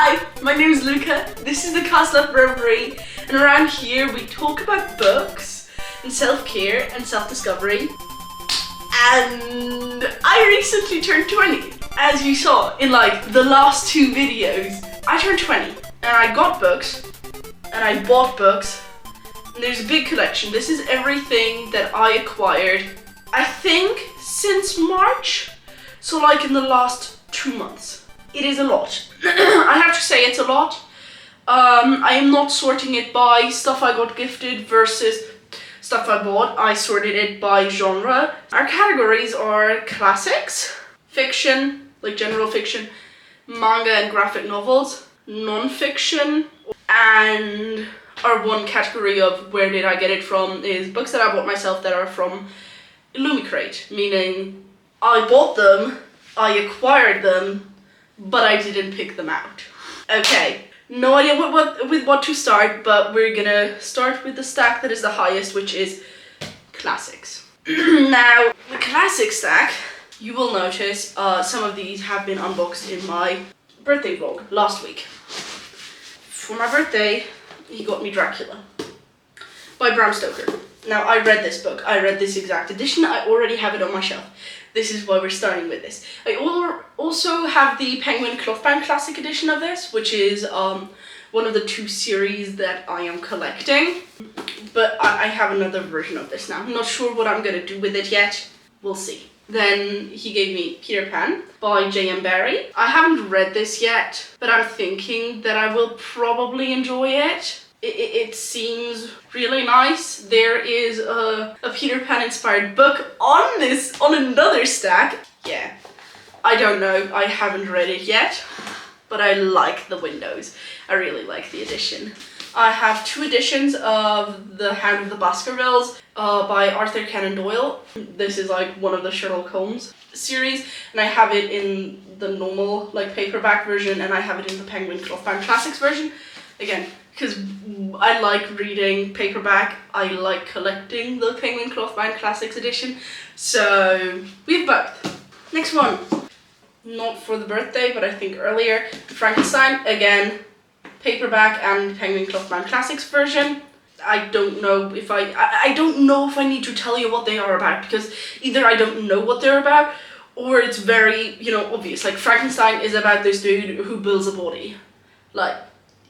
Hi, my name is Luca. This is the Cast Love Brewery, and around here we talk about books and self-care and self-discovery. And I recently turned 20. As you saw in like the last two videos, I turned 20 and I got books and I bought books. And there's a big collection. This is everything that I acquired, I think, since March. So like in the last 2 months. It is a lot. I have to say it's a lot. I am not sorting it by stuff I got gifted versus stuff I bought. I sorted it by genre. Our categories are classics, fiction, like general fiction, manga and graphic novels, non-fiction, and our one category of where did I get it from is books that I bought myself that are from Illumicrate, meaning I bought them, I acquired them, but I didn't pick them out. Okay, no idea with what to start, but we're gonna start with the stack that is the highest, which is classics. Now, the classic stack, you will notice some of these have been unboxed in my birthday vlog last week. For my birthday, he got me Dracula by Bram Stoker. Now, I read this book. I read this exact edition. I already have it on my shelf. This is why we're starting with this. I also have the Penguin Clothbound Classic edition of this, which is one of the 2 series that I am collecting. But I have another version of this now. I'm not sure what I'm gonna do with it yet. We'll see. Then he gave me Peter Pan by J.M. Barrie. I haven't read this yet, but I'm thinking that I will probably enjoy it. It seems really nice. There is a Peter Pan inspired book on another stack. Yeah, I don't know, I haven't read it yet, but I like the windows. I really like the edition. I have 2 editions of The Hound of the Baskervilles by Arthur Conan Doyle. This is like one of the Sherlock Holmes series, and I have it in the normal like paperback version, and I have it in the Penguin Clothbound Classics version. Again, because I like reading paperback, I like collecting the Penguin Clothbound Classics edition, so we have both. Next one, not for the birthday, but I think earlier, Frankenstein, again, paperback and Penguin Clothbound Classics version. I don't know if I don't know if I need to tell you what they are about, because either I don't know what they're about, or it's very, obvious. Like, Frankenstein is about this dude who builds a body. Like,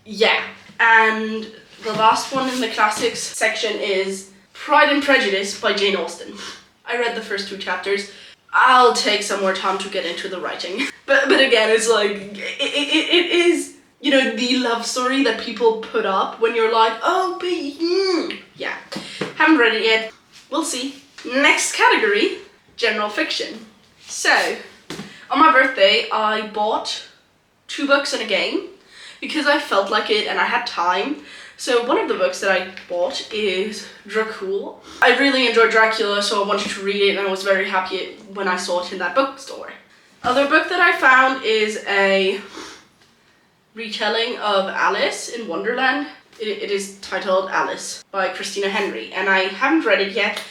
yeah. And the last one in the classics section is Pride and Prejudice by Jane Austen. I read the first 2 chapters. I'll take some more time to get into the writing. But again, it's like, it is, the love story that people put up when you're like, oh, but yeah. Haven't read it yet. We'll see. Next category, general fiction. So, on my birthday, I bought 2 books and a game, because I felt like it and I had time. So one of the books that I bought is Dracula. I really enjoyed Dracula, so I wanted to read it, and I was very happy when I saw it in that bookstore. Other book that I found is a retelling of Alice in Wonderland. It is titled Alice by Christina Henry, and I haven't read it yet,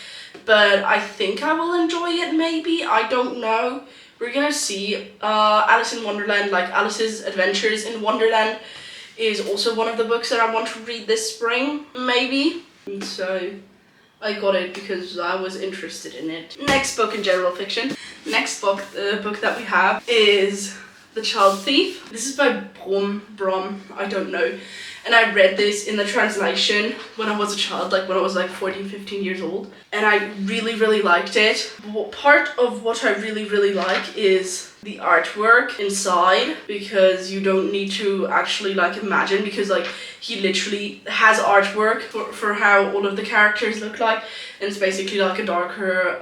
but I think I will enjoy it maybe, I don't know. We're gonna see. Alice in Wonderland, like Alice's Adventures in Wonderland, is also one of the books that I want to read this spring, maybe. And so I got it because I was interested in it. Next book in general fiction. Next book that we have is The Child Thief. This is by Brom, I don't know. And I read this in the translation when I was a child, like when I was like 14, 15 years old. And I really, really liked it. Part of what I really, really like is the artwork inside, because you don't need to actually like imagine, because like he literally has artwork for how all of the characters look like. And it's basically like a darker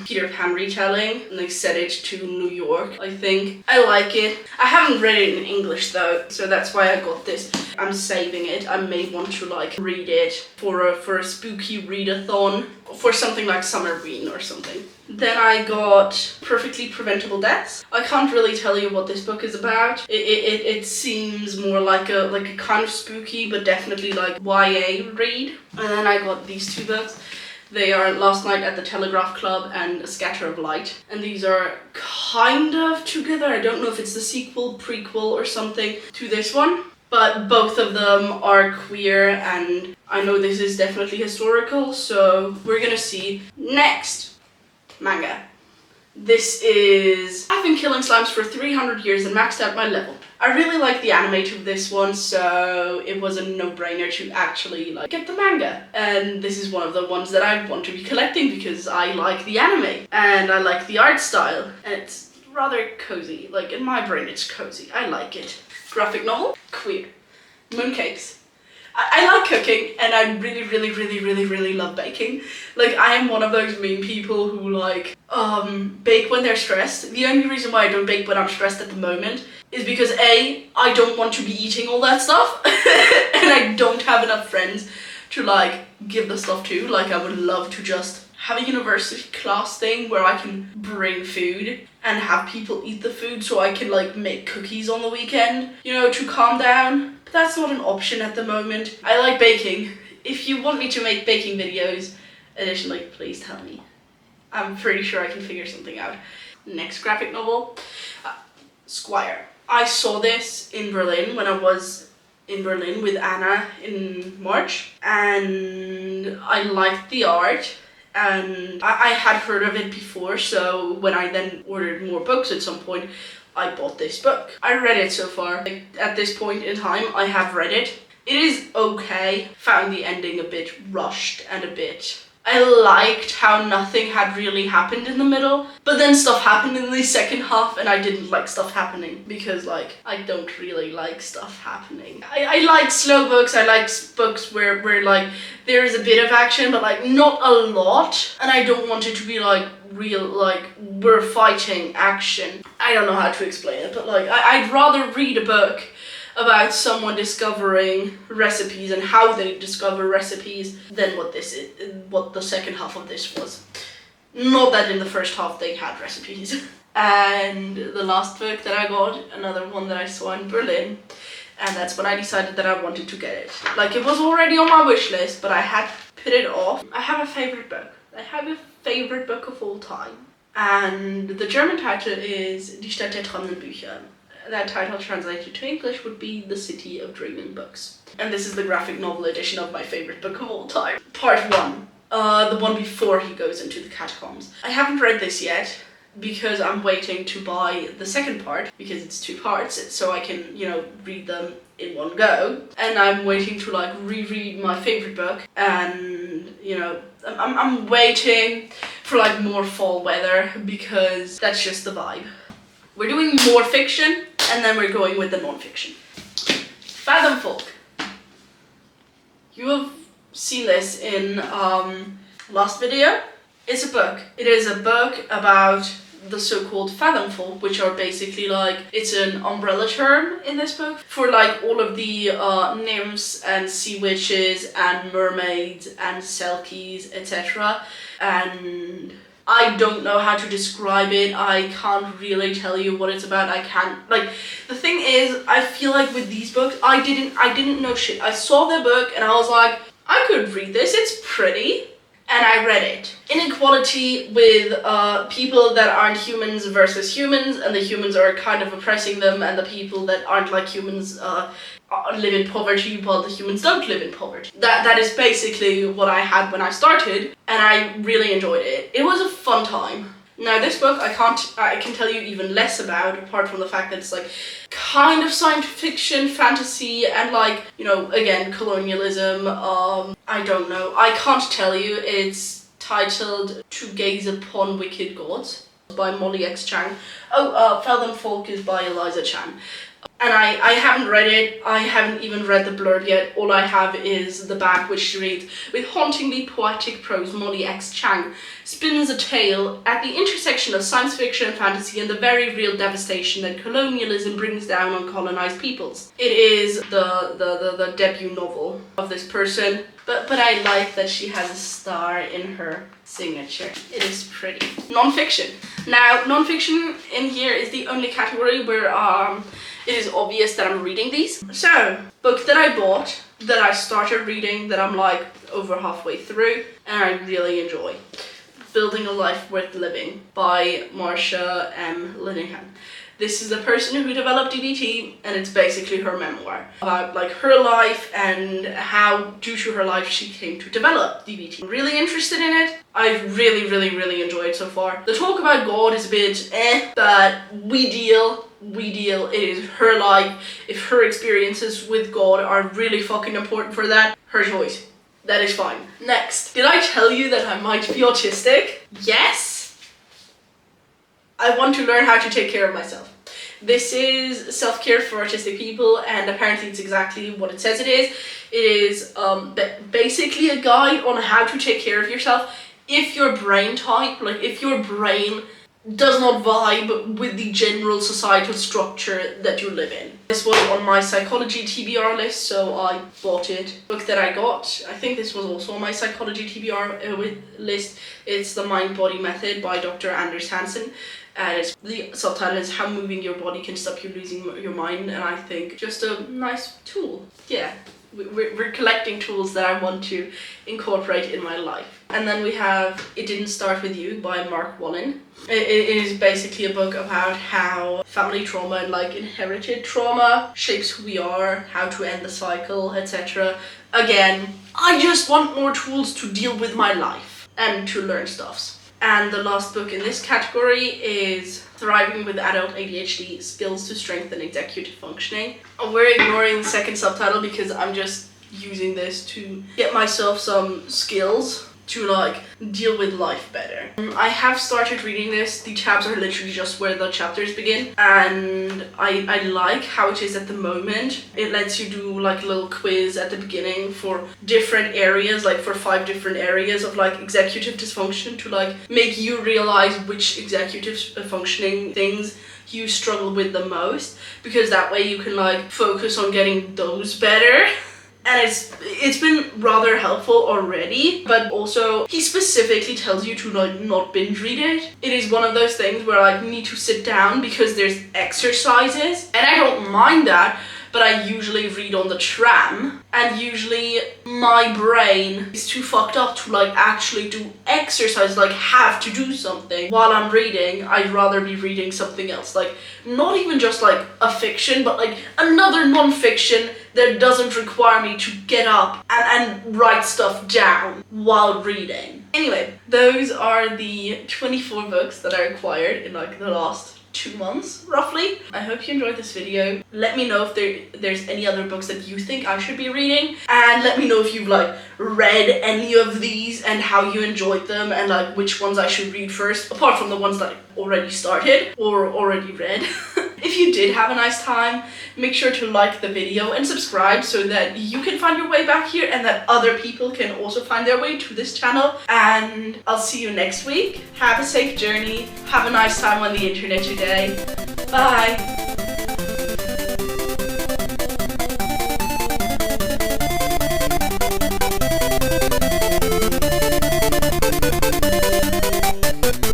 Peter Pan retelling, and they set it to New York, I think. I like it. I haven't read it in English though, so that's why I got this. I'm saving it. I may want to like read it for a spooky readathon, for something like Summerween or something. Then I got Perfectly Preventable Deaths. I can't really tell you what this book is about. It seems more like a kind of spooky, but definitely like YA read. And then I got these 2 books. They are Last Night at the Telegraph Club and A Scatter of Light. And these are kind of together. I don't know if it's the sequel, prequel or something to this one. But both of them are queer, and I know this is definitely historical, so we're gonna see. Next, manga. This is I've been killing slimes for 300 years and maxed out my level. I really like the anime of this one, so it was a no-brainer to actually get the manga. And this is one of the ones that I want to be collecting because I like the anime and I like the art style. And it's rather cozy. Like, in my brain it's cozy. I like it. Graphic novel, queer. Mooncakes. I like cooking, and I really love baking. Like, I am one of those mean people who bake when they're stressed. The only reason why I don't bake when I'm stressed at the moment is because A, I don't want to be eating all that stuff, and I don't have enough friends to give the stuff to. Like, I would love to just have a university class thing where I can bring food and have people eat the food so I can make cookies on the weekend, to calm down. But that's not an option at the moment. I like baking. If you want me to make baking videos, additionally, please tell me. I'm pretty sure I can figure something out. Next graphic novel, Squire. I saw this in Berlin when I was in Berlin with Anna in March, and I liked the art. And I had heard of it before, so when I then ordered more books at some point, I bought this book. I read it so far. At this point in time, I have read it. It is okay. Found the ending a bit rushed and a bit... I liked how nothing had really happened in the middle, but then stuff happened in the second half and I didn't like stuff happening because I don't really like stuff happening. I like slow books. I like books where there is a bit of action, but not a lot, and I don't want it to be real we're fighting action. I don't know how to explain it, but I'd rather read a book about someone discovering recipes and how they discover recipes than what the second half of this was. Not that in the first half they had recipes. And the last book that I got, another one that I saw in Berlin, and that's when I decided that I wanted to get it. It was already on my wish list, but I had put it off. I have a favorite book. I have a favorite book of all time. And the German title is Die Stadt der Traumenden. That title translated to English would be The City of Dreaming Books. And this is the graphic novel edition of my favorite book of all time. Part 1. The one before he goes into the catacombs. I haven't read this yet because I'm waiting to buy the second part because it's 2 parts, so I can, read them in one go. And I'm waiting to reread my favorite book, and I'm waiting for more fall weather because that's just the vibe. We're doing more fiction, and then we're going with the non-fiction. Fathom Folk. You have seen this in last video. It's a book. It is a book about the so-called Fathom Folk, which are basically it's an umbrella term in this book for all of the nymphs and sea witches and mermaids and selkies, etc. And I don't know how to describe it. I can't really tell you what it's about. I can't, the thing is, I feel with these books, I didn't know shit. I saw the book and I was like, I could read this, it's pretty. And I read it. Inequality with people that aren't humans versus humans, and the humans are kind of oppressing them, and the people that aren't like humans live in poverty while the humans don't live in poverty. That is basically what I had when I started, and I really enjoyed it. It was a fun time. Now this book I can tell you even less about, apart from the fact that it's kind of science fiction, fantasy, and again, colonialism. I don't know. I can't tell you. It's titled To Gaze Upon Wicked Gods by Molly X. Chang. Fathom Folk is by Eliza Chan. And I haven't read it. I haven't even read the blurb yet. All I have is the back, which reads, with hauntingly poetic prose, Molly X. Chang spins a tale at the intersection of science fiction and fantasy and the very real devastation that colonialism brings down on colonized peoples. It is the debut novel of this person, but I like that she has a star in her signature. It is pretty. Non-fiction. Now, non-fiction in here is the only category where it is obvious that I'm reading these. So, book that I bought that I started reading that I'm like over halfway through and I really enjoy. Building a Life Worth Living by Marcia M. Linehan. This is the person who developed DBT, and it's basically her memoir about like her life and how, due to her life, she came to develop DBT. I'm really interested in it. I've really enjoyed it so far. The talk about God is a bit but we deal. It is her life. If her experiences with God are really fucking important for that, her choice. That is fine. Next, did I tell you that I might be autistic? Yes. I want to learn how to take care of myself. This is self-care for autistic people, and apparently it's exactly what it says it is. It is basically a guide on how to take care of yourself if your brain type, like if your brain does not vibe with the general societal structure that you live in. This was on my psychology TBR list, so I bought it. The book that I got, I think this was also on my psychology TBR list. It's The Mind-Body Method by Dr. Anders Hansen. And the subtitle is How Moving Your Body Can Stop You Losing Your Mind, and I think just a nice tool. Yeah, we're collecting tools that I want to incorporate in my life. And then we have It Didn't Start With You by Mark Wallen. It is basically a book about how family trauma and like inherited trauma shapes who we are, how to end the cycle, etc. Again, I just want more tools to deal with my life and to learn stuffs. And the last book in this category is Thriving with Adult ADHD, Skills to Strengthen Executive Functioning. We're ignoring the second subtitle because I'm just using this to get myself some skills to like deal with life better. I have started reading this. The tabs are literally just where the chapters begin, and I like how it is at the moment. It lets you do like a little quiz at the beginning for different areas, like for 5 different areas of like executive dysfunction, to like make you realize which executive functioning things you struggle with the most, because that way you can like focus on getting those better. And it's been rather helpful already, but also he specifically tells you to like not binge read it. It is one of those things where I need to sit down because there's exercises, and I don't mind that, but I usually read on the tram, and usually my brain is too fucked up to like actually do exercise, like have to do something while I'm reading. I'd rather be reading something else, like not even just like a fiction, but like another non-fiction that doesn't require me to get up and write stuff down while reading. Anyway, those are the 24 books that I acquired in like the last 2 months, roughly. I hope you enjoyed this video. Let me know if there's any other books that you think I should be reading, and let me know if you've like read any of these and how you enjoyed them, and like which ones I should read first, apart from the ones that I already started or already read. If you did have a nice time, make sure to like the video and subscribe so that you can find your way back here and that other people can also find their way to this channel. And I'll see you next week. Have a safe journey. Have a nice time on the internet today. Bye.